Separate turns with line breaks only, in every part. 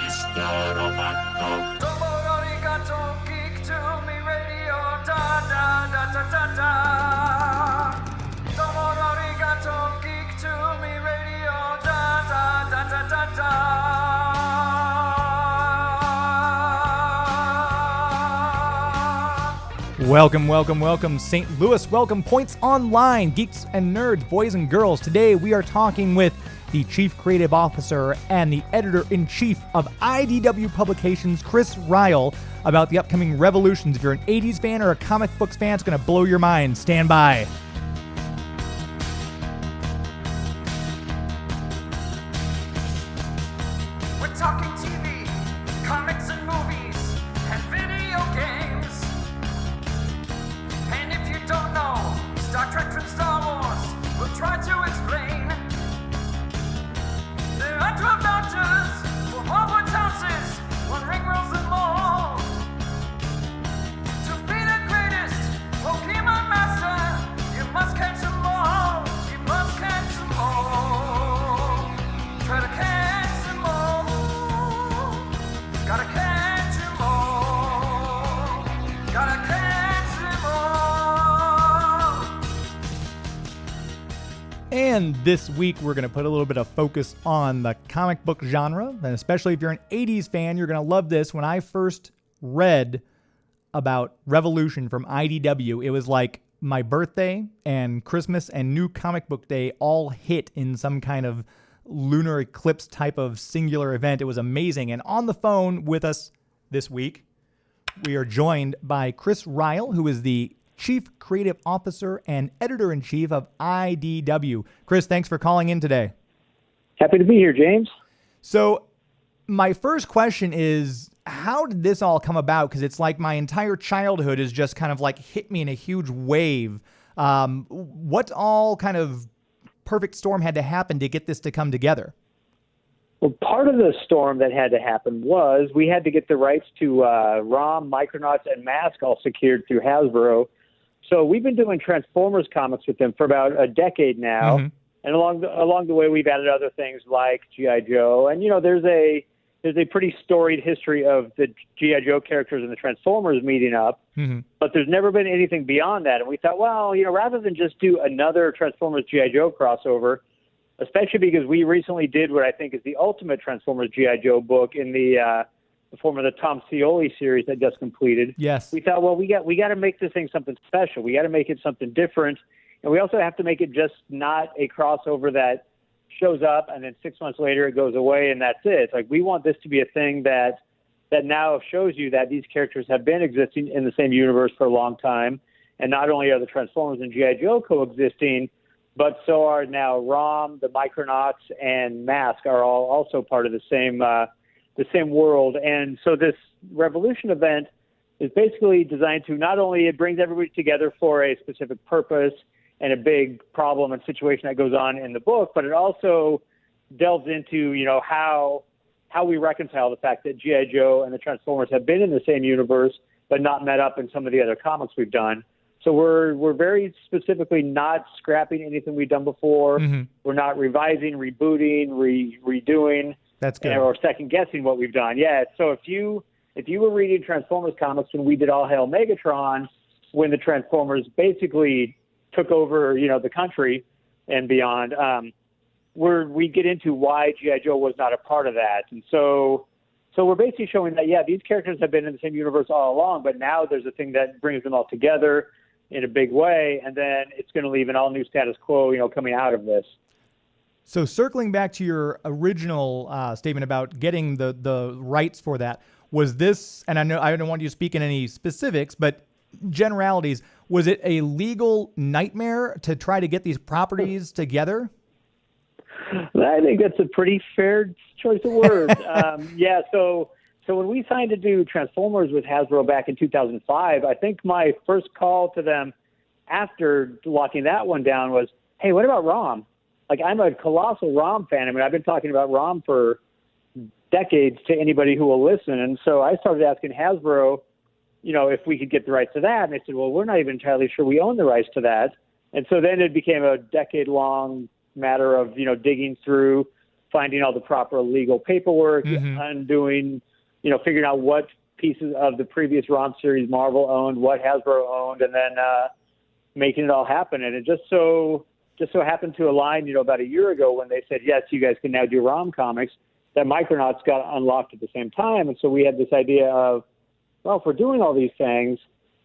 Geek to me radio, da da da da da da. Geek to me radio, da da da da da da. Welcome, St. Louis. Welcome, Points Online, geeks and nerds, boys and girls. Today we are talking with the Chief Creative Officer and the Editor-In-Chief of IDW Publications, Chris Ryall, about the upcoming revolutions. If you're an 80s fan or a comic books fan, it's going to blow your mind. Stand by. We're talking TV, comics and movies, and video games. And if you don't know Star Trek from Star Wars, we'll try to explain. There are 12 doctors for Hogwarts houses, one ring rules them all. To be the greatest Pokemon master, you must catch them all. You must catch them all. Try to catch them all. Gotta catch them all. Gotta catch them all. And this week, we're going to put a little bit of focus on the comic book genre. And especially if you're an 80s fan, you're going to love this. When I first read about Revolution from IDW, it was like my birthday and Christmas and New Comic Book Day all hit in some kind of lunar eclipse type of singular event. It was amazing. And on the phone with us this week, we are joined by Chris Ryall, who is the Chief Creative Officer and Editor-In-Chief of IDW. Chris, thanks for calling in today.
Happy to be here, James.
So my first question is, how did this all come about? Because it's like my entire childhood is just kind of like hit me in a huge wave. What all kind of perfect storm had to happen to get this to come together?
Well, part of the storm that had to happen was we had to get the rights to ROM, Micronauts, and M.A.S.K all secured through Hasbro. So we've been doing Transformers comics with them for about a decade now. Mm-hmm. And along the way, we've added other things like G.I. Joe. And, you know, there's a pretty storied history of the G.I. Joe characters and the Transformers meeting up. Mm-hmm. But there's never been anything beyond that. And we thought, well, you know, rather than just do another Transformers G.I. Joe crossover, especially because we recently did what I think is the ultimate Transformers G.I. Joe book in the form of the Tom Scioli series that just completed.
Yes.
We thought, well, we got to make this thing something special. We got to make it something different. And we also have to make it just not a crossover that shows up and then 6 months later it goes away and that's it. It's like we want this to be a thing that now shows you that these characters have been existing in the same universe for a long time. And not only are the Transformers and G.I. Joe coexisting, but so are now ROM, the Micronauts, and M.A.S.K are all also part of the same world. And so this Revolution event is basically designed to not only it brings everybody together for a specific purpose and a big problem and situation that goes on in the book, but it also delves into, you know, how we reconcile the fact that G.I. Joe and the Transformers have been in the same universe but not met up in some of the other comics we've done. So we're very specifically not scrapping anything we've done before. Mm-hmm. We're not revising, rebooting, redoing.
That's good.
Or second guessing what we've done. Yeah. So if you were reading Transformers comics when we did All Hail Megatron, when the Transformers basically took over, you know, the country and beyond, we get into why G.I. Joe was not a part of that. And so we're basically showing that, yeah, these characters have been in the same universe all along, but now there's a thing that brings them all together in a big way, and then it's going to leave an all-new status quo, you know, coming out of this.
So circling back to your original statement about getting the rights for that, was this, and I know I don't want you to speak in any specifics, but generalities, was it a legal nightmare to try to get these properties together?
I think that's a pretty fair choice of words. Yeah, so when we signed to do Transformers with Hasbro back in 2005, I think my first call to them after locking that one down was, hey, what about ROM? Like, I'm a colossal ROM fan. I mean, I've been talking about ROM for decades to anybody who will listen. And so I started asking Hasbro, you know, if we could get the rights to that. And they said, well, we're not even entirely sure we own the rights to that. And so then it became a decade-long matter of, you know, digging through finding all the proper legal paperwork, undoing, figuring out what pieces of the previous ROM series Marvel owned, what Hasbro owned, and then making it all happen. And it just so happened to align, about a year ago when they said, yes, you guys can now do ROM comics, that Micronauts got unlocked at the same time. And so we had this idea of, well, if we're doing all these things,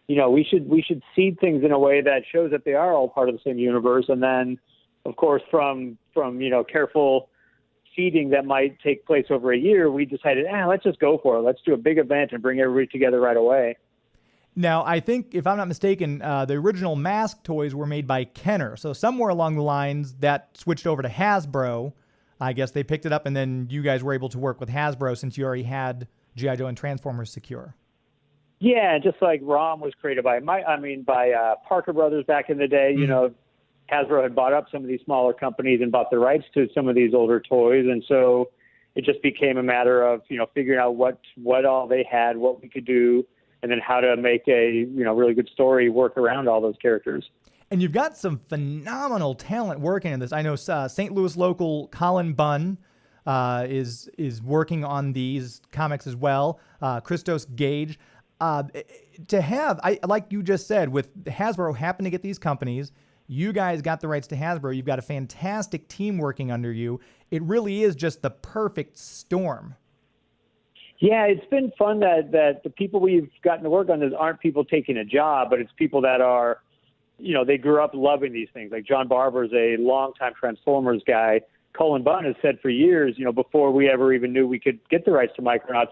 we should seed things in a way that shows that they are all part of the same universe. And then, of course, from careful seeding that might take place over a year, we decided, let's just go for it. Let's do a big event and bring everybody together right away.
Now, I think, if I'm not mistaken, the original M.A.S.K toys were made by Kenner. So somewhere along the lines, that switched over to Hasbro. I guess they picked it up, and then you guys were able to work with Hasbro since you already had G.I. Joe and Transformers secure. Yeah,
just like ROM was created by Parker Brothers back in the day. Hasbro had bought up some of these smaller companies and bought the rights to some of these older toys, and so it just became a matter of figuring out what all they had, what we could do, and then how to make a really good story work around all those characters.
And you've got some phenomenal talent working in this. I know St. Louis local Colin Bunn is working on these comics as well. Christos Gage. To have, like you just said, with Hasbro happen to get these companies, you guys got the rights to Hasbro. You've got a fantastic team working under you. It really is just the perfect storm.
Yeah, it's been fun that the people we've gotten to work on this aren't people taking a job, but it's people that are, they grew up loving these things. Like John Barber's a longtime Transformers guy. Colin Bunn has said for years, before we ever even knew we could get the rights to Micronauts,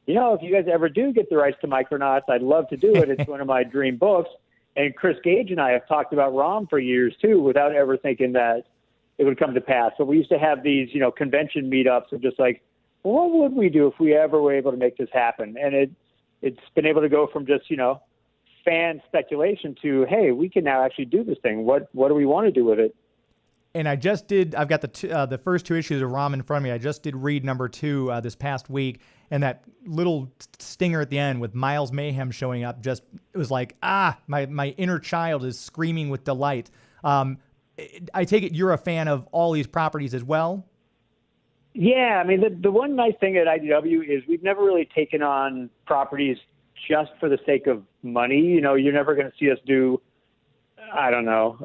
if you guys ever do get the rights to Micronauts, I'd love to do it. It's one of my dream books. And Chris Gage and I have talked about ROM for years, too, without ever thinking that it would come to pass. So we used to have these, convention meetups of just like, well, what would we do if we ever were able to make this happen? And it's been able to go from just, fan speculation to, hey, we can now actually do this thing. What do we want to do with it?
And I've got the first two issues of ROM in front of me. I just did read number 2 this past week, and that little stinger at the end with Miles Mayhem showing up, it was like, my inner child is screaming with delight. I take it you're a fan of all these properties as well?
Yeah, I mean, the one nice thing at IDW is we've never really taken on properties just for the sake of money. You're never going to see us do, I don't know,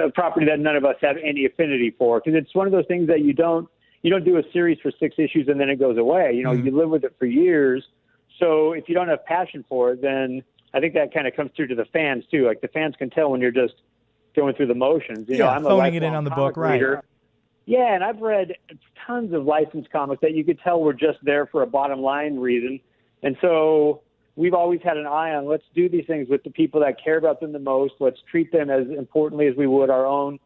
a property that none of us have any affinity for, because it's one of those things that you don't do a series for 6 issues and then it goes away. You live with it for years. So if you don't have passion for it, then I think that kind of comes through to the fans too. Like the fans can tell when you're just going through the motions. I'm
phoning it in on the book, right?
Reader. Yeah, and I've read tons of licensed comics that you could tell were just there for a bottom line reason. And so we've always had an eye on, let's do these things with the people that care about them the most. Let's treat them as importantly as we would our own,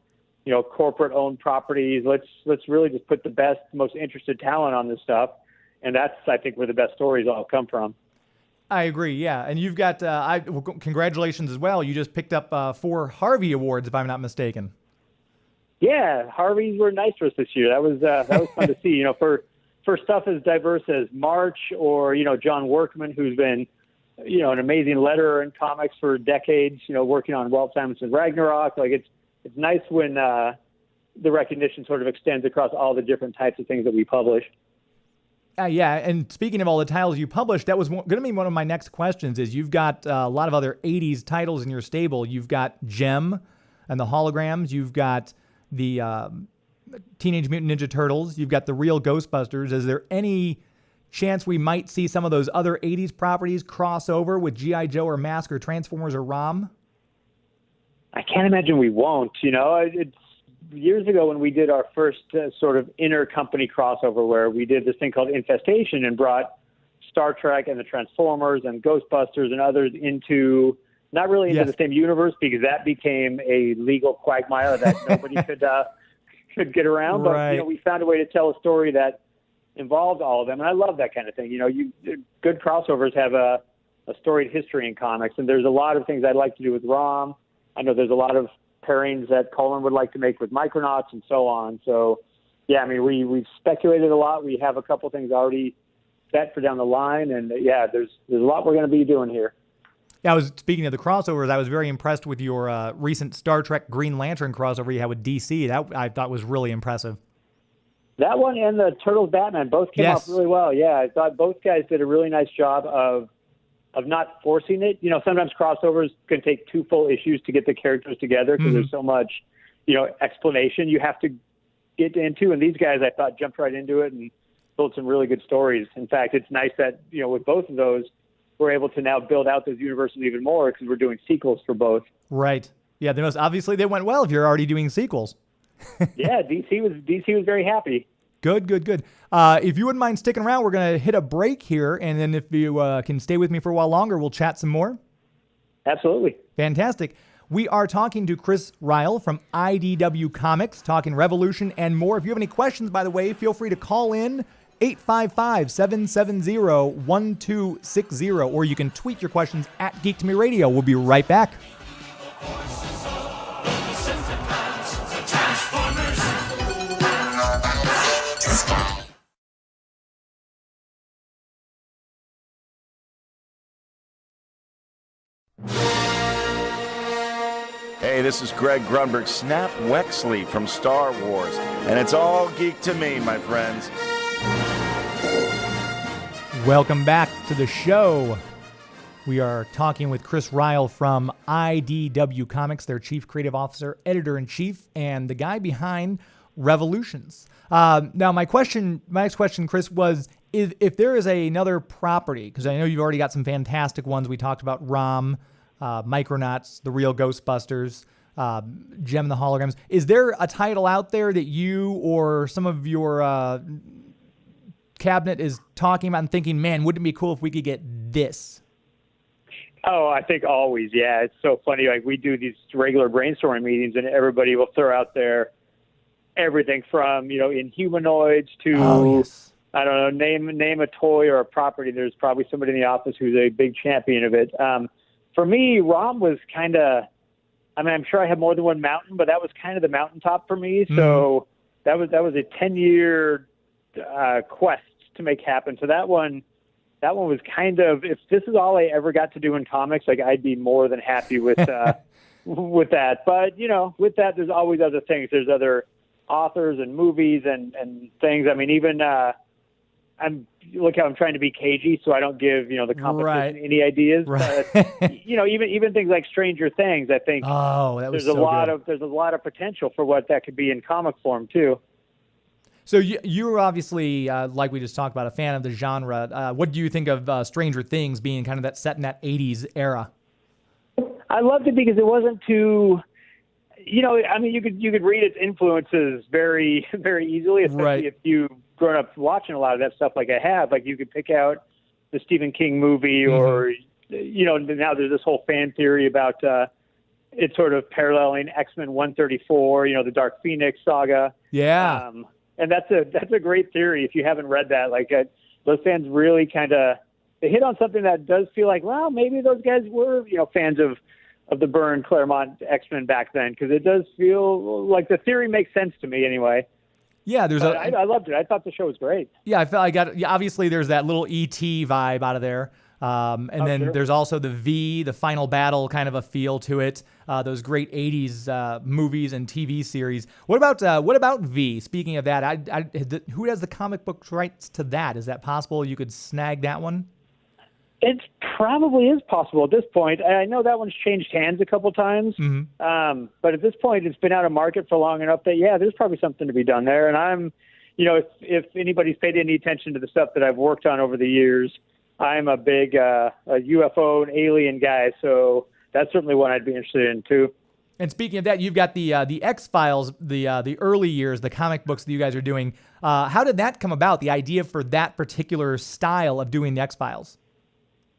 corporate owned properties. Let's really just put the best, most interested talent on this stuff. And that's, I think, where the best stories all come from.
I agree. Yeah. And you've got, congratulations as well. You just picked up 4 Harvey Awards, if I'm not mistaken.
Yeah, Harveys were nice for us this year. That was fun to see. For stuff as diverse as March or John Workman, who's been an amazing letterer in comics for decades. Working on Walt Simonson Ragnarok. Like it's nice when the recognition sort of extends across all the different types of things that we publish.
Yeah, and speaking of all the titles you published, that was going to be one of my next questions. Is you've got a lot of other '80s titles in your stable. You've got Gem and the Holograms. You've got the Teenage Mutant Ninja Turtles. You've got the Real Ghostbusters. Is there any chance we might see some of those other 80s properties cross over with G.I. Joe or M.A.S.K or Transformers or ROM?
I can't imagine we won't. It's years ago when we did our first sort of inter-company crossover where we did this thing called Infestation and brought Star Trek and the Transformers and Ghostbusters and others into not really into the same universe, because that became a legal quagmire that nobody could get around.
Right.
But we found a way to tell a story that involved all of them, and I love that kind of thing. Good crossovers have a storied history in comics, and there's a lot of things I'd like to do with ROM. I know there's a lot of pairings that Colin would like to make with Micronauts and so on. So, yeah, I mean, we've speculated a lot. We have a couple things already set for down the line, and there's a lot we're going to be doing here.
Yeah, speaking of the crossovers, I was very impressed with your recent Star Trek Green Lantern crossover you had with DC. That I thought was really impressive.
That one and the Turtles Batman both came
Yes.
off really well. Yeah, I thought both guys did a really nice job of not forcing it. You know, sometimes crossovers can take 2 full issues to get the characters together because there's so much, explanation you have to get into. And these guys, I thought, jumped right into it and told some really good stories. In fact, it's nice that, with both of those, we're able to now build out those universes even more because we're doing sequels for both.
Right. Yeah, obviously they went well if you're already doing sequels.
Yeah, DC was very happy.
Good. If you wouldn't mind sticking around, we're going to hit a break here, and then if you can stay with me for a while longer, we'll chat some more.
Absolutely.
Fantastic. We are talking to Chris Ryall from IDW Comics, talking Revolution and more. If you have any questions, by the way, feel free to call in 855-770-1260, or you can tweet your questions at Geek to Me Radio. We'll be right back.
Hey, this is Greg Grunberg, Snap Wexley from Star Wars, and it's all geek to me, my friends.
Welcome back to the show. We are talking with Chris Ryall from IDW Comics, their Chief Creative Officer, Editor-In-Chief, and the guy behind Revolutions. Now, my next question, Chris, was if there is another property, because I know you've already got some fantastic ones. We talked about ROM, Micronauts, The Real Ghostbusters, Gem and the Holograms. Is there a title out there that you or some of your cabinet is talking about and thinking, man, wouldn't it be cool if we could get this?
Oh, I think always, yeah. It's so funny. Like, we do these regular brainstorming meetings, and everybody will throw out there everything from, Inhumanoids to, I don't know, name a toy or a property. There's probably somebody in the office who's a big champion of it. For me, ROM was kind of, I'm sure I have more than one mountain, but that was kind of the mountaintop for me. So that was a 10-year quest to make happen. So that one was kind of, if this is all I ever got to do in comics, like, I'd be more than happy with with that. But, with that, there's always other things. There's other authors and movies and things. I mean, even look how I'm trying to be cagey, so I don't give the competition any ideas.
Right.
But even things like Stranger Things, I think.
Oh, that was
there's a lot of potential for what that could be in comic form too.
So you're obviously, like we just talked about, a fan of the genre. What do you think of Stranger Things being kind of that set in that 80s era?
I loved it because it wasn't too. You could read its influences very, very easily, especially if you've grown up watching a lot of that stuff like I have. Like, you could pick out the Stephen King movie or, now there's this whole fan theory about it sort of paralleling X-Men 134, the Dark Phoenix saga.
Yeah.
And that's a great theory if you haven't read that. Like, those fans really they hit on something that does feel like, well, maybe those guys were, fans of the Byrne Claremont X-Men back then, because it does feel like the theory makes sense to me anyway.
Yeah,
I loved it. I thought the show was great.
Yeah, obviously there's that little E.T. vibe out of there. There's also the final battle kind of a feel to it. Those great 80s movies and TV series. What about V? Speaking of that, who has the comic book rights to that? Is that possible? You could snag that one?
It probably is possible at this point. I know that one's changed hands a couple times, but at this point, it's been out of market for long enough that, there's probably something to be done there. And I'm, if anybody's paid any attention to the stuff that I've worked on over the years, I'm a big a UFO and alien guy, so that's certainly one I'd be interested in too.
And speaking of that, you've got the X-Files, the early years, the comic books that you guys are doing. How did that come about? The idea for that particular style of doing the X-Files?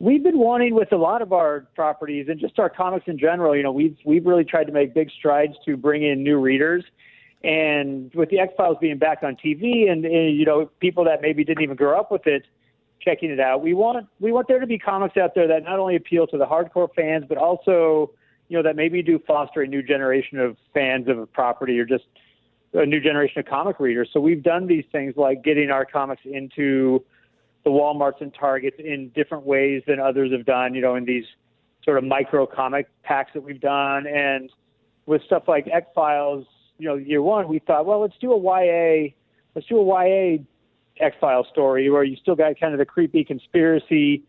We've been wanting, with a lot of our properties and just our comics in general, we've really tried to make big strides to bring in new readers. And with the X-Files being back on TV and people that maybe didn't even grow up with it, checking it out, we want there to be comics out there that not only appeal to the hardcore fans, but also, that maybe do foster a new generation of fans of a property or just a new generation of comic readers. So we've done these things like getting our comics into the Walmarts and Targets in different ways than others have done, in these sort of micro comic packs that we've done. And with stuff like X-Files, year one, we thought, well, let's do a YA let's do a YA X-Files story where you still got kind of the creepy conspiracy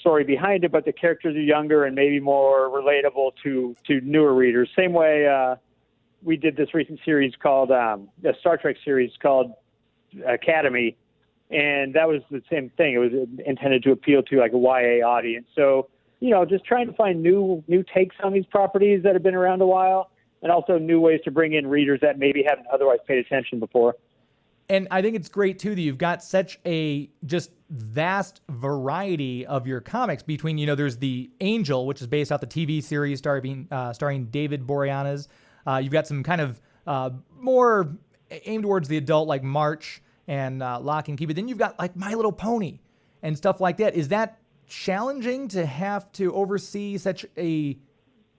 story behind it, but the characters are younger and maybe more relatable to newer readers. Same way we did this recent series called a Star Trek series called Academy, and that was the same thing. It was intended to appeal to like a YA audience. So, just trying to find new takes on these properties that have been around a while, and also new ways to bring in readers that maybe haven't otherwise paid attention before.
And I think it's great, too, that you've got such a just vast variety of your comics between, there's the Angel, which is based off the TV series starring David Boreanaz. You've got some kind of more aimed towards the adult, like March and Lock and Key. But then you've got like My Little Pony and stuff like that. Is that challenging to have to oversee such a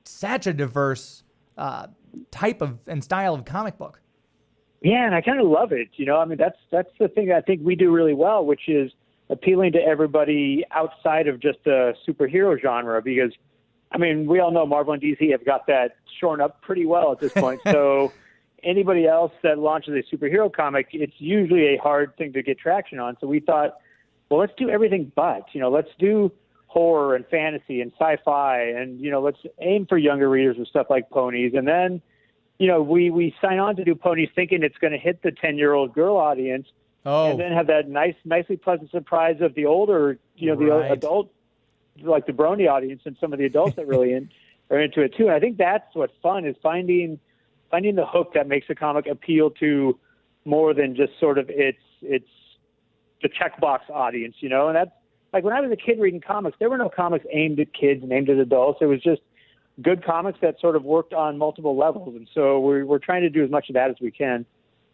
diverse type of and style of comic book?
Yeah, and I kind of love it. That's the thing I think we do really well, which is appealing to everybody outside of just the superhero genre. Because, we all know Marvel and DC have got that shorn up pretty well at this point. So anybody else that launches a superhero comic, it's usually a hard thing to get traction on. So we thought, well, let's do everything but. Let's do horror and fantasy and sci-fi, and let's aim for younger readers with stuff like ponies, and then. We sign on to do ponies thinking it's going to hit the 10-year-old girl audience, and then have that nicely pleasant surprise of the older, the adult, like the Brony audience, and some of the adults that really are into it too. And I think that's what's fun, is finding the hook that makes a comic appeal to more than just sort of it's the checkbox audience, And that's like when I was a kid reading comics, there were no comics aimed at kids and aimed at adults. It was just good comics that sort of worked on multiple levels. And so we're trying to do as much of that as we can.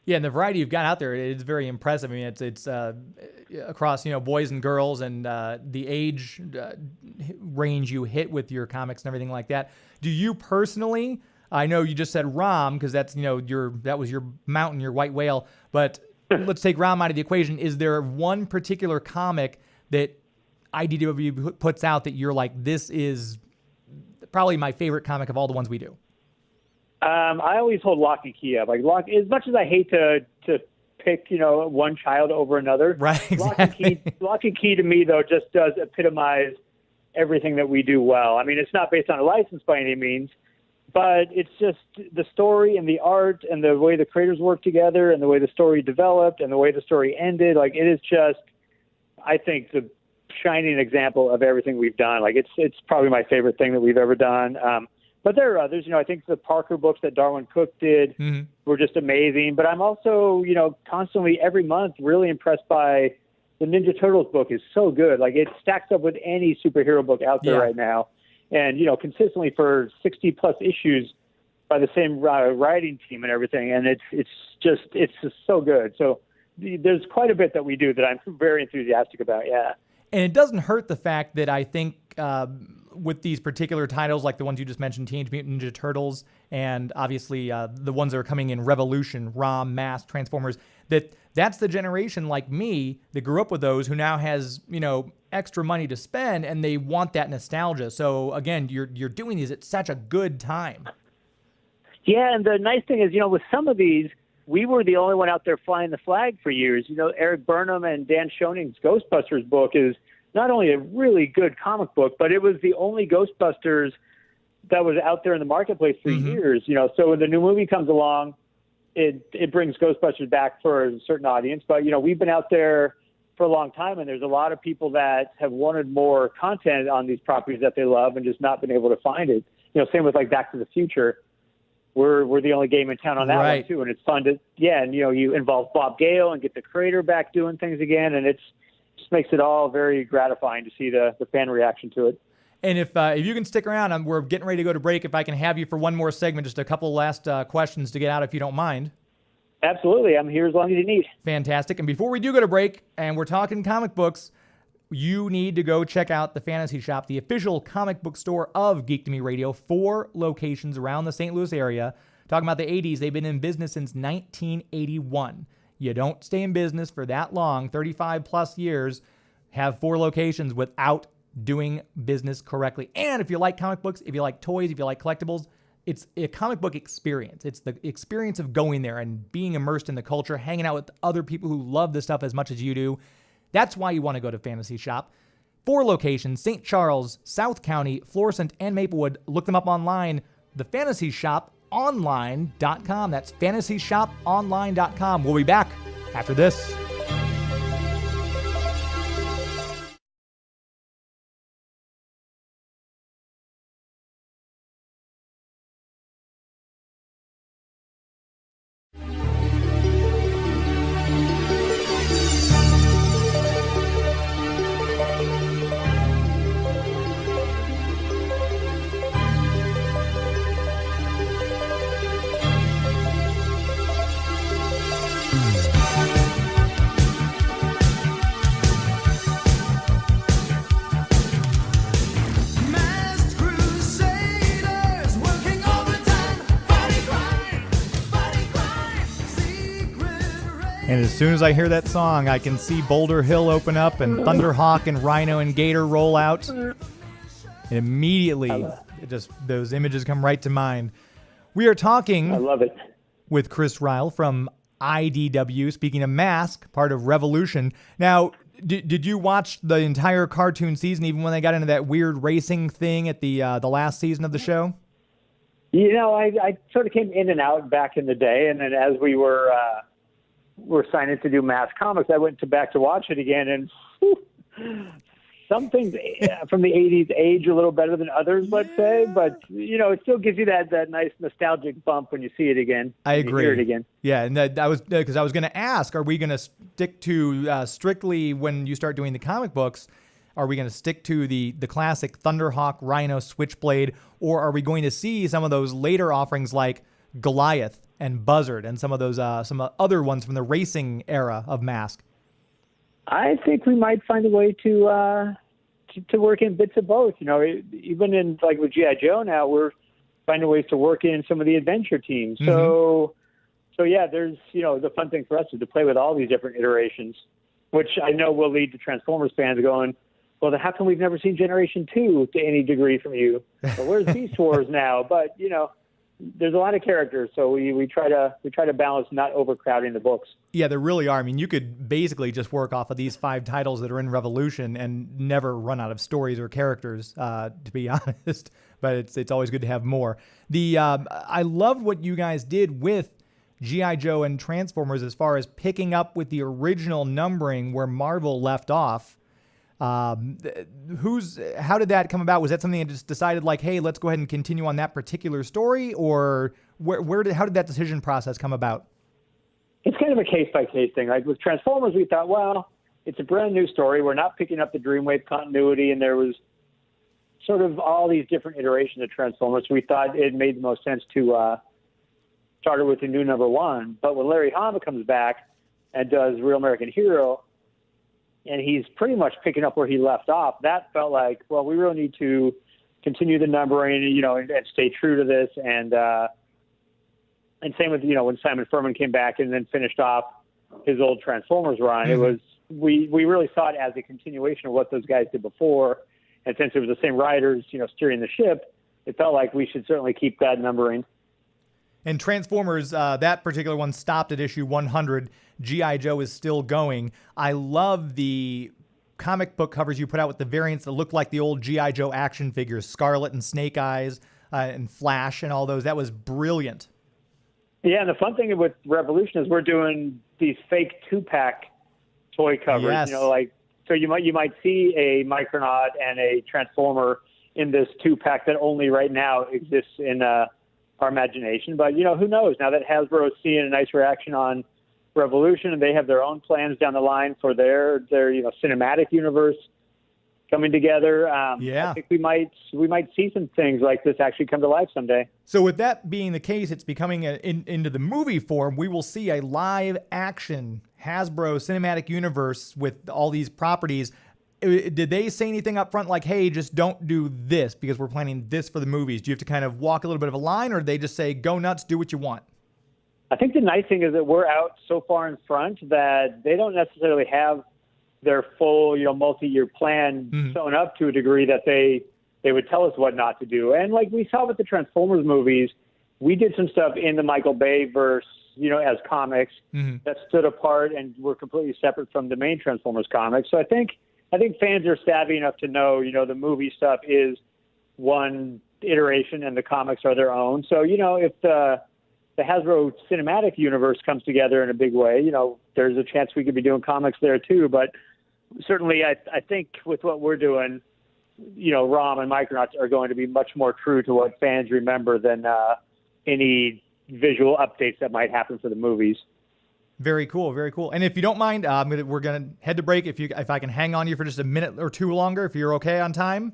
Yeah, and the variety you've got out there is very impressive. It's across, boys and girls, and the age range you hit with your comics and everything like that. Do you personally, I know you just said Rom, because that's, that was your mountain, your white whale, but let's take Rom out of the equation. Is there one particular comic that IDW puts out that you're like, this is probably my favorite comic of all the ones we do?
I always hold Lock and Key up. Like as much as I hate to pick, one child over another.
Right. Exactly.
Lock and Key to me though just does epitomize everything that we do well. It's not based on a license by any means, but it's just the story and the art and the way the creators work together and the way the story developed and the way the story ended. Like it is just, I think, the shining example of everything we've done. Like it's probably my favorite thing that we've ever done. But there are others, I think the Parker books that Darwin Cook did were just amazing. But I'm also, constantly every month really impressed by the Ninja Turtles book. Is so good. Like it stacks up with any superhero book out there right now. And, consistently for 60 plus issues by the same writing team and everything. And it's just so good. So there's quite a bit that we do that I'm very enthusiastic about. Yeah.
And it doesn't hurt the fact that I think with these particular titles, like the ones you just mentioned, Teenage Mutant Ninja Turtles, and obviously the ones that are coming in Revolution, ROM, M.A.S.K, Transformers, that's the generation like me that grew up with those, who now has, extra money to spend, and they want that nostalgia. So again, you're doing these at such a good time.
Yeah, and the nice thing is, with some of these, we were the only one out there flying the flag for years. Eric Burnham and Dan Schoening's Ghostbusters book is not only a really good comic book, but it was the only Ghostbusters that was out there in the marketplace for years. So when the new movie comes along, it brings Ghostbusters back for a certain audience. But, we've been out there for a long time, and there's a lot of people that have wanted more content on these properties that they love and just not been able to find it. Same with like Back to the Future. We're the only game in town on that one too, and it's fun to and you involve Bob Gale and get the creator back doing things again, and it just makes it all very gratifying to see the fan reaction to it.
And if you can stick around, we're getting ready to go to break. If I can have you for one more segment, just a couple last questions to get out, if you don't mind.
Absolutely, I'm here as long as you need.
Fantastic. And before we do go to break, and we're talking comic books, you need to go check out the Fantasy Shop, the official comic book store of Geek to Me Radio. 4 locations around the St. Louis area. Talking about the 80s, they've been in business since 1981. You don't stay in business for that long, 35 plus years, have 4 locations without doing business correctly. And if you like comic books, if you like toys, if you like collectibles, it's a comic book experience. It's the experience of going there and being immersed in the culture, hanging out with other people who love this stuff as much as you do. That's why you want to go to Fantasy Shop. 4 locations: St. Charles, South County, Florissant, and Maplewood. Look them up online. TheFantasyShopOnline.com. That's FantasyShopOnline.com. We'll be back after this. And as soon as I hear that song, I can see Boulder Hill open up and Thunderhawk and Rhino and Gator roll out. And immediately, those images come right to mind. We are talking
I love it.
with Chris Ryall from IDW, speaking of M.A.S.K, part of Revolution. Now, did you watch the entire cartoon season, even when they got into that weird racing thing at the last season of the show?
You know, I sort of came in and out back in the day, and then as we were signing to do M.A.S.K Comics, I went back to watch it again, and some things from the 80s age a little better than others, let's say, but, you know, it still gives you that nice nostalgic bump when you see it again.
I agree.
You hear it again.
Yeah, and I was going to ask, are we going to stick to strictly when you start doing the comic books, are we going to stick to the classic Thunderhawk, Rhino, Switchblade, or are we going to see some of those later offerings like Goliath and Buzzard and some of those some other ones from the racing era of M.A.S.K?
I think we might find a way to work in bits of both. You know, even in like with G.I. Joe now, we're finding ways to work in some of the adventure teams.
Mm-hmm.
So yeah, there's, you know, the fun thing for us is to play with all these different iterations, which I know will lead to Transformers fans going, well, how come we've never seen Generation 2 to any degree from you? Well, where's Beast Wars now? But, you know, there's a lot of characters, so we try to balance not overcrowding the books. Yeah,
there really are. I mean, you could basically just work off of these 5 titles that are in Revolution and never run out of stories or characters, to be honest. But it's always good to have more. I loved what you guys did with G.I. Joe and Transformers as far as picking up with the original numbering where Marvel left off. How did that come about? Was that something that just decided like, hey, let's go ahead and continue on that particular story, or how did that decision process come about?
It's kind of a case-by-case thing. Like with Transformers, we thought, well, it's a brand new story. We're not picking up the Dreamwave continuity, and there was sort of all these different iterations of Transformers. We thought it made the most sense to start it with a new number 1. But when Larry Hama comes back and does Real American Hero, and he's pretty much picking up where he left off, that felt like, well, we really need to continue the numbering, you know, and stay true to this. And same with, you know, when Simon Furman came back and then finished off his old Transformers run, it was, we really saw it as a continuation of what those guys did before. And since it was the same writers, you know, steering the ship, it felt like we should certainly keep that numbering.
And Transformers, that particular one stopped at issue 100. G.I. Joe is still going. I love the comic book covers you put out with the variants that look like the old G.I. Joe action figures, Scarlet and Snake Eyes and Flash and all those. That was brilliant.
Yeah, and the fun thing with Revolution is we're doing these fake 2-pack toy covers.
Yes.
You know, like, so you might see a Micronaut and a Transformer in this 2-pack that only right now exists in our imagination. But, you know, who knows? Now that Hasbro is seeing a nice reaction on Revolution, and they have their own plans down the line for their you know, cinematic universe coming together. I think we might see some things like this actually come to life someday.
So with that being the case, it's becoming into the movie form. We will see a live action Hasbro cinematic universe with all these properties. Did they say anything up front like, hey, just don't do this because we're planning this for the movies? Do you have to kind of walk a little bit of a line, or do they just say, go nuts, do what you want?
I think the nice thing is that we're out so far in front that they don't necessarily have their full, you know, multi-year plan sewn up to a degree that they they would tell us what not to do. And like we saw with the Transformers movies, we did some stuff in the Michael Bay verse, as comics that stood apart and were completely separate from the main Transformers comics. So I think fans are savvy enough to know, the movie stuff is one iteration and the comics are their own. So, if the Hasbro cinematic universe comes together in a big way, there's a chance we could be doing comics there too. But certainly I think with what we're doing, ROM and Micronauts are going to be much more true to what fans remember than any visual updates that might happen for the movies.
Very cool, very cool. And if you don't mind, we're gonna head to break. If I can hang on you for just a minute or two longer, if you're okay on time.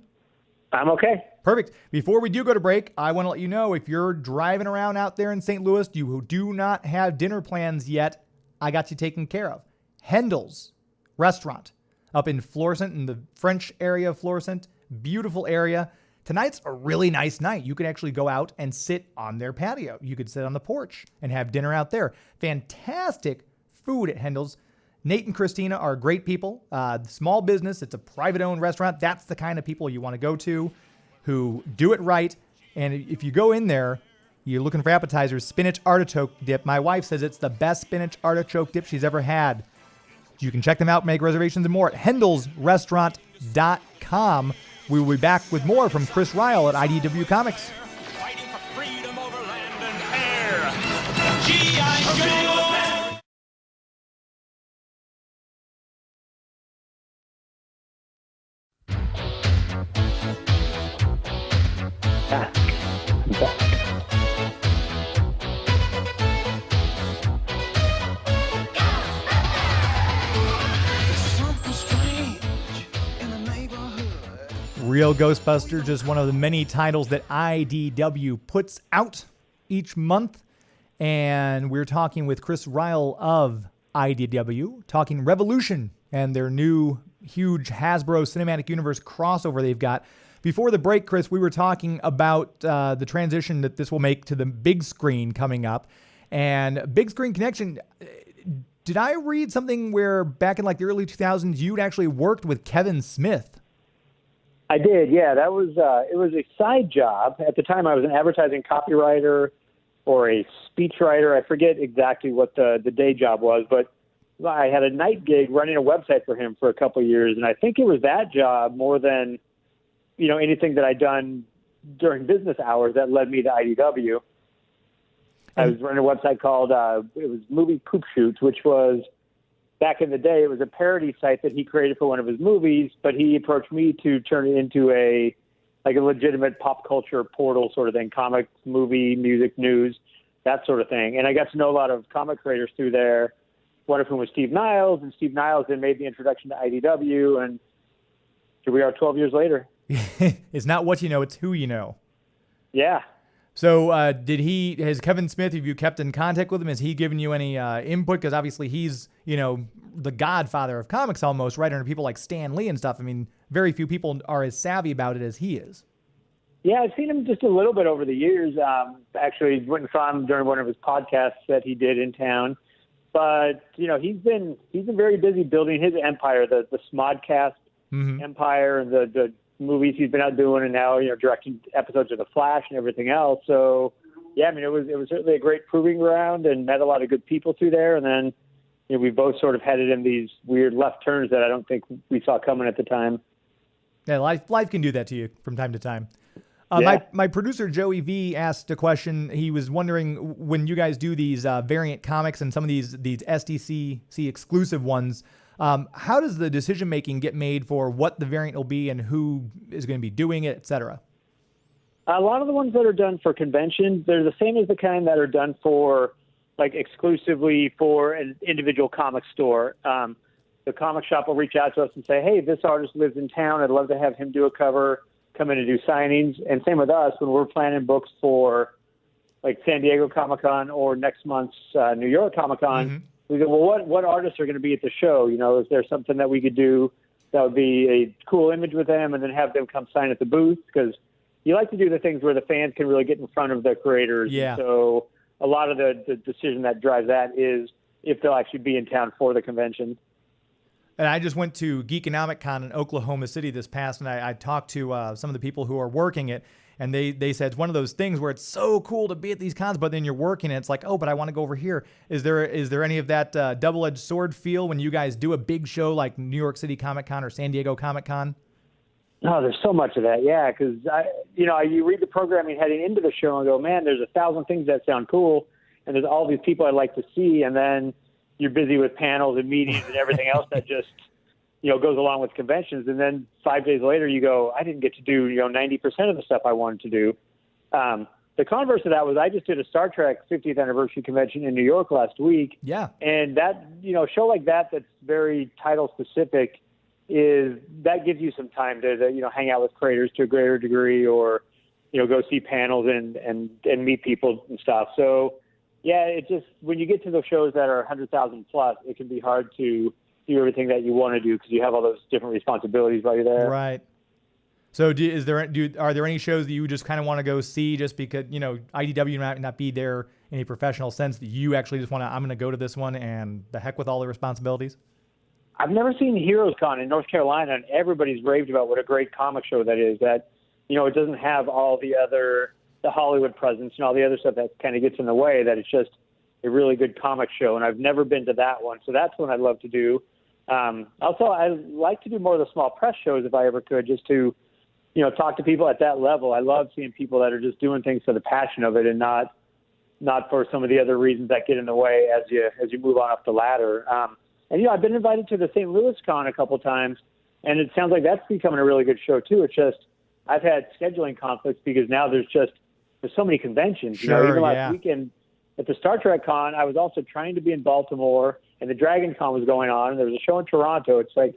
I'm okay.
Perfect. Before we do go to break, I want to let you know, if you're driving around out there in St. Louis, you do not have dinner plans yet, I got you taken care of. Hendel's Restaurant up in Florissant, in the French area of Florissant. Beautiful area. Tonight's a really nice night. You could actually go out and sit on their patio. You could sit on the porch and have dinner out there. Fantastic food at Hendel's. Nate and Christina are great people. Small business. It's a private-owned restaurant. That's the kind of people you want to go to, who do it right. And if you go in there, you're looking for appetizers, spinach artichoke dip. My wife says it's the best spinach artichoke dip she's ever had. You can check them out, make reservations and more at HendelsRestaurant.com. We will be back with more from Chris Ryall at IDW Comics.
Fighting for freedom over land and air. G.I. Joe!
Real Ghostbusters is one of the many titles that IDW puts out each month. And we're talking with Chris Ryall of IDW, talking Revolution and their new huge Hasbro Cinematic Universe crossover they've got. Before the break, Chris, we were talking about the transition that this will make to the big screen coming up. And Big Screen Connection, did I read something where back in like the early 2000s, you'd actually worked with Kevin Smith?
I did, yeah. That was it was a side job. At the time, I was an advertising copywriter or a speechwriter. I forget exactly what the day job was, but I had a night gig running a website for him for a couple of years, and I think it was that job more than anything that I'd done during business hours that led me to IDW. I was running a website called it was Movie Poop Shoots, which was, back in the day, it was a parody site that he created for one of his movies, but he approached me to turn it into a legitimate pop culture portal sort of thing, comics, movie, music, news, that sort of thing. And I got to know a lot of comic creators through there, one of whom was Steve Niles, and Steve Niles then made the introduction to IDW, and here we are 12 years later.
It's not what you know, it's who you know.
Yeah.
So has Kevin Smith, have you kept in contact with him? Has he given you any input? Because obviously he's, the godfather of comics almost, right? Under people like Stan Lee and stuff. I mean, very few people are as savvy about it as he is.
Yeah, I've seen him just a little bit over the years. Actually, went and saw him during one of his podcasts that he did in town. But, he's been very busy building his empire, the Smodcast empire, and the movies he's been out doing, and now directing episodes of The Flash and everything else. So yeah, I mean, it was certainly a great proving ground, and met a lot of good people through there. And then we both sort of headed in these weird left turns that I don't think we saw coming at the time.
Yeah, life can do that to you from time to time.
Yeah.
My producer Joey V asked a question. He was wondering, when you guys do these variant comics and some of these SDCC exclusive ones, how does the decision making get made for what the variant will be and who is going to be doing it, et cetera?
A lot of the ones that are done for conventions, they're the same as the kind that are done for, exclusively for an individual comic store. The comic shop will reach out to us and say, hey, this artist lives in town. I'd love to have him do a cover, come in and do signings. And same with us when we're planning books for San Diego Comic-Con or next month's New York Comic-Con. We go, well, what artists are going to be at the show? Is there something that we could do that would be a cool image with them, and then have them come sign at the booth? Because you like to do the things where the fans can really get in front of the creators.
Yeah.
So a lot of the decision that drives that is if they'll actually be in town for the convention.
And I just went to Geekonomic-Con in Oklahoma City this past, and I talked to some of the people who are working it, and they said it's one of those things where it's so cool to be at these cons, but then you're working and it's like, oh, but I want to go over here. Is there any of that double-edged sword feel when you guys do a big show like New York City Comic-Con or San Diego Comic-Con?
No, there's so much of that, yeah, because, you read the programming heading into the show and go, man, there's 1,000 things that sound cool, and there's all these people I'd like to see, and then you're busy with panels and meetings and everything else that just, goes along with conventions. And then 5 days later, you go, I didn't get to do, 90% of the stuff I wanted to do. The converse of that was I just did a Star Trek 50th anniversary convention in New York last week.
Yeah.
And that, show like that's very title specific that gives you some time to hang out with creators to a greater degree or, go see panels and meet people and stuff. So, yeah, it just when you get to those shows that are 100,000 plus, it can be hard to do everything that you want to do because you have all those different responsibilities while you're there.
Right. So are there any shows that you just kind of want to go see just because, IDW might not be there in a professional sense that you actually just want to, I'm going to go to this one and the heck with all the responsibilities?
I've never seen Heroes Con in North Carolina, and everybody's raved about what a great comic show that is, that, it doesn't have all the Hollywood presence and all the other stuff that kind of gets in the way, that it's just a really good comic show. And I've never been to that one. So that's one I'd love to do. Also, I'd like to do more of the small press shows if I ever could, just to, talk to people at that level. I love seeing people that are just doing things for the passion of it and not for some of the other reasons that get in the way as you move on up the ladder. And I've been invited to the St. Louis Con a couple times, and it sounds like that's becoming a really good show too. It's just I've had scheduling conflicts because now there's so many conventions.
Sure,
even last weekend at the Star Trek Con, I was also trying to be in Baltimore, and the Dragon Con was going on, and there was a show in Toronto. It's like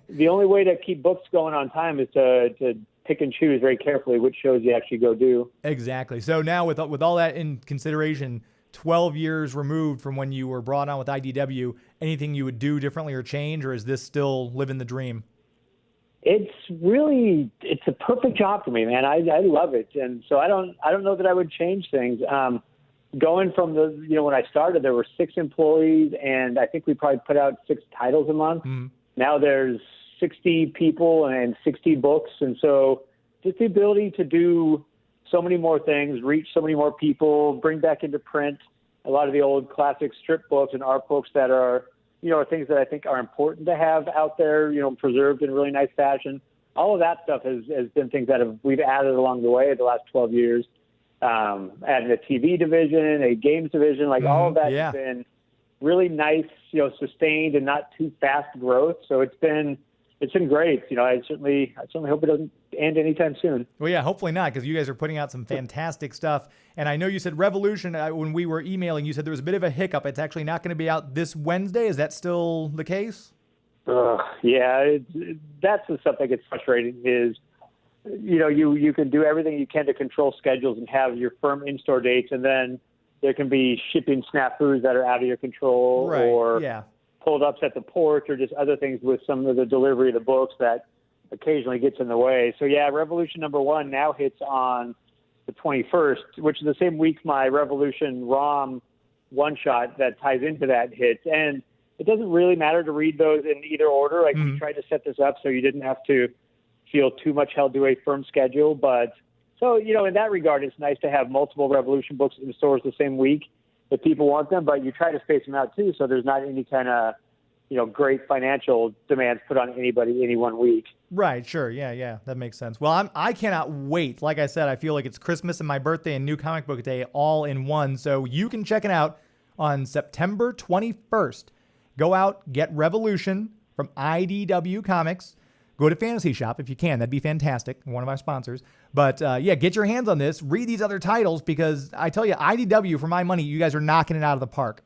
the only way to keep books going on time is to pick and choose very carefully which shows you actually go do.
Exactly. So now with all that in consideration, 12 years removed from when you were brought on with IDW, anything you would do differently or change, or is this still living the dream?
It's a perfect job for me, man. I love it. And so I don't know that I would change things. Going from when I started, there were 6 employees, and I think we probably put out 6 titles a month. Mm-hmm. Now there's 60 people and 60 books. And so just the ability to do so many more things, reach so many more people, bring back into print a lot of the old classic strip books and art books that are, things that I think are important to have out there, preserved in really nice fashion. All of that stuff has been things that we've added along the way the last 12 years. Adding a TV division, a games division, all of that has been really nice, sustained and not too fast growth. So it's been great. I certainly hope it doesn't end anytime soon.
Well, yeah, hopefully not, because you guys are putting out some fantastic stuff. And I know you said Revolution, when we were emailing, you said there was a bit of a hiccup. It's actually not going to be out this Wednesday. Is that still the case?
Yeah, that's the stuff that gets frustrating is, you can do everything you can to control schedules and have your firm in-store dates, and then there can be shipping snafus that are out of your control,
right,
or
yeah,
pulled ups at the port, or just other things with some of the delivery of the books that occasionally gets in the way. So yeah, Revolution #1 now hits on the 21st, which is the same week my Revolution ROM one-shot that ties into that hits. And it doesn't really matter to read those in either order. We tried to set this up so you didn't have to feel too much held to a firm schedule. But so, in that regard, it's nice to have multiple Revolution books in stores the same week if people want them, but you try to space them out too, so there's not any kind of, great financial demands put on anybody any one week.
Right, sure, yeah, that makes sense. Well, I cannot wait. Like I said, I feel like it's Christmas and my birthday and New Comic Book Day all in one, so you can check it out on September 21st. Go out, get Revolution from IDW Comics. Go to Fantasy Shop if you can. That'd be fantastic. One of our sponsors. But get your hands on this. Read these other titles because I tell you, IDW, for my money, you guys are knocking it out of the park.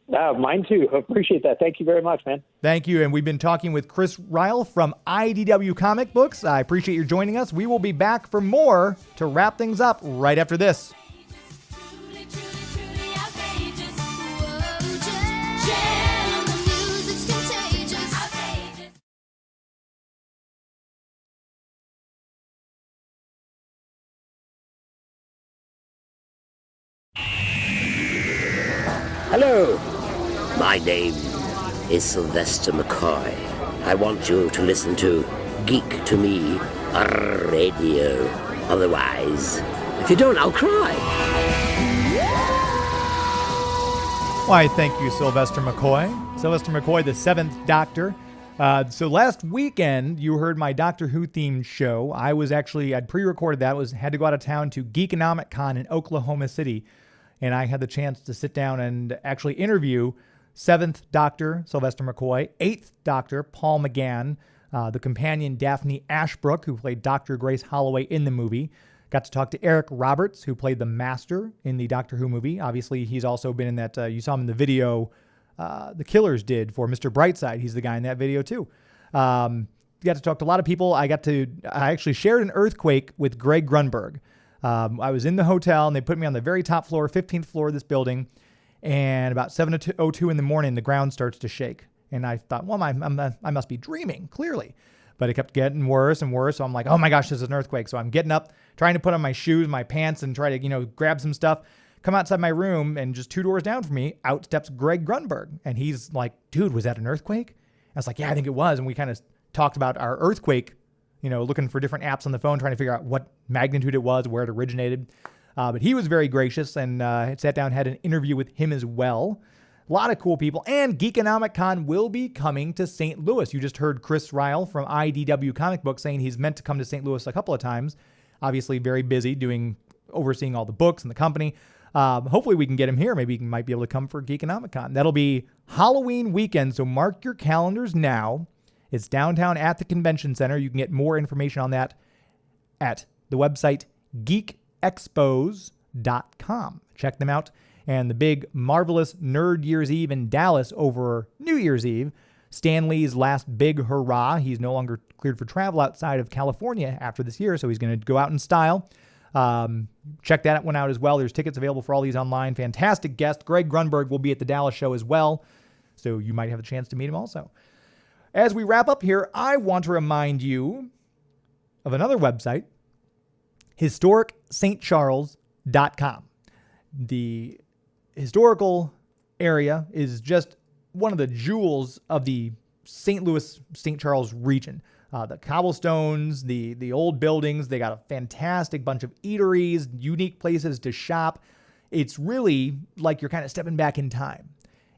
Mine too. I appreciate that. Thank you very much, man.
Thank you. And we've been talking with Chris Ryall from IDW Comic Books. I appreciate you joining us. We will be back for more to wrap things up right after this.
Hello, my name is Sylvester McCoy. I want you to listen to Geek to Me Radio. Otherwise, if you don't, I'll cry.
Why, thank you, Sylvester McCoy. Sylvester McCoy, the 7th Doctor. So last weekend, you heard my Doctor Who themed show. I'd pre-recorded that, had to go out of town to Geek-Con in Oklahoma City. And I had the chance to sit down and actually interview 7th Doctor Sylvester McCoy, 8th Doctor Paul McGann, the companion Daphne Ashbrook, who played Dr. Grace Holloway in the movie. Got to talk to Eric Roberts, who played the Master in the Doctor Who movie. Obviously, he's also been in that, you saw him in the video the Killers did for Mr. Brightside. He's the guy in that video too. Got to talk to a lot of people. I actually shared an earthquake with Greg Grunberg. I was in the hotel and they put me on the very top floor, 15th floor of this building. And about 7:02 in the morning, the ground starts to shake. And I thought, well, I must be dreaming, clearly. But it kept getting worse and worse. So I'm like, oh my gosh, this is an earthquake. So I'm getting up, trying to put on my shoes, my pants, and try to, grab some stuff. Come outside my room, and just 2 doors down from me, out steps Greg Grunberg. And he's like, dude, was that an earthquake? I was like, yeah, I think it was. And we kind of talked about our earthquake, looking for different apps on the phone, trying to figure out what magnitude it was, where it originated. But he was very gracious and sat down, had an interview with him as well. A lot of cool people. And Geek-Con will be coming to St. Louis. You just heard Chris Ryall from IDW Comic Book saying he's meant to come to St. Louis a couple of times. Obviously very busy overseeing all the books and the company. Hopefully we can get him here. Maybe he might be able to come for Geek-Con. That'll be Halloween weekend, so mark your calendars now. It's downtown at the Convention Center. You can get more information on that at the website geekexpos.com. Check them out. And the big, marvelous Nerd Year's Eve in Dallas over New Year's Eve. Stan Lee's last big hurrah. He's no longer cleared for travel outside of California after this year, so he's going to go out in style. Check that one out as well. There's tickets available for all these online. Fantastic guest. Greg Grunberg will be at the Dallas show as well, so you might have a chance to meet him also. As we wrap up here, I want to remind you of another website, historicstcharles.com. The historical area is just one of the jewels of the St. Louis, St. Charles region. The cobblestones, the old buildings, they got a fantastic bunch of eateries, unique places to shop. It's really like you're kind of stepping back in time.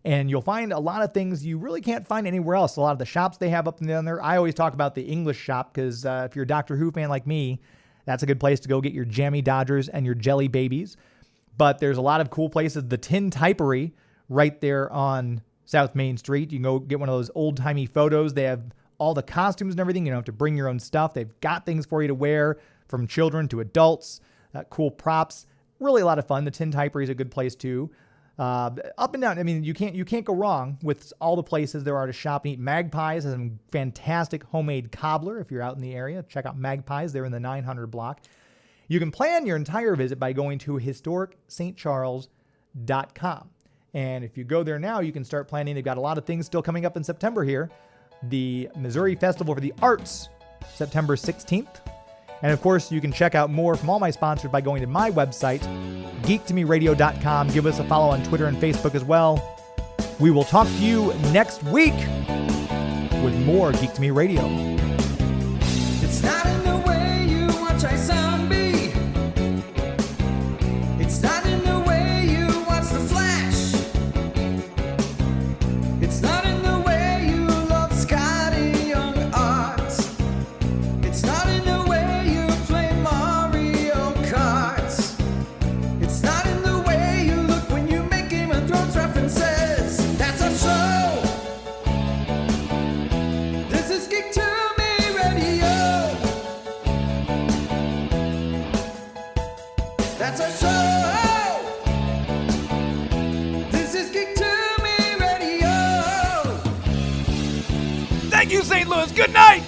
And you'll find a lot of things you really can't find anywhere else. A lot of the shops they have up and down there. I always talk about the English shop because if you're a Doctor Who fan like me, that's a good place to go get your jammy Dodgers and your jelly babies. But there's a lot of cool places. The Tin Typery right there on South Main Street. You can go get one of those old-timey photos. They have all the costumes and everything. You don't have to bring your own stuff. They've got things for you to wear from children to adults. Cool props. Really a lot of fun. The Tin Typery is a good place too. Up and down. I mean, you can't go wrong with all the places there are to shop and eat. M.A.S.K has some fantastic homemade cobbler. If you're out in the area, check out M.A.S.K. They're in the 900 block. You can plan your entire visit by going to historicstcharles.com. And if you go there now, you can start planning. They've got a lot of things still coming up in September here. The Missouri Festival for the Arts, September 16th. And of course, you can check out more from all my sponsors by going to my website, geektomeradio.com. Give us a follow on Twitter and Facebook as well. We will talk to you next week with more Geek to Me Radio.
It's not in the way you watch I zombie. It's not in the way you watch The Flash. It's not in the way you love Scotty Young art. It's not in the way you play Mario Kart. It's not in the way you look when you make Game of Thrones references. That's our show. This is Geek to Me Radio. That's our show. This is Geek to Me Radio.
Thank you, St. Louis. Good night.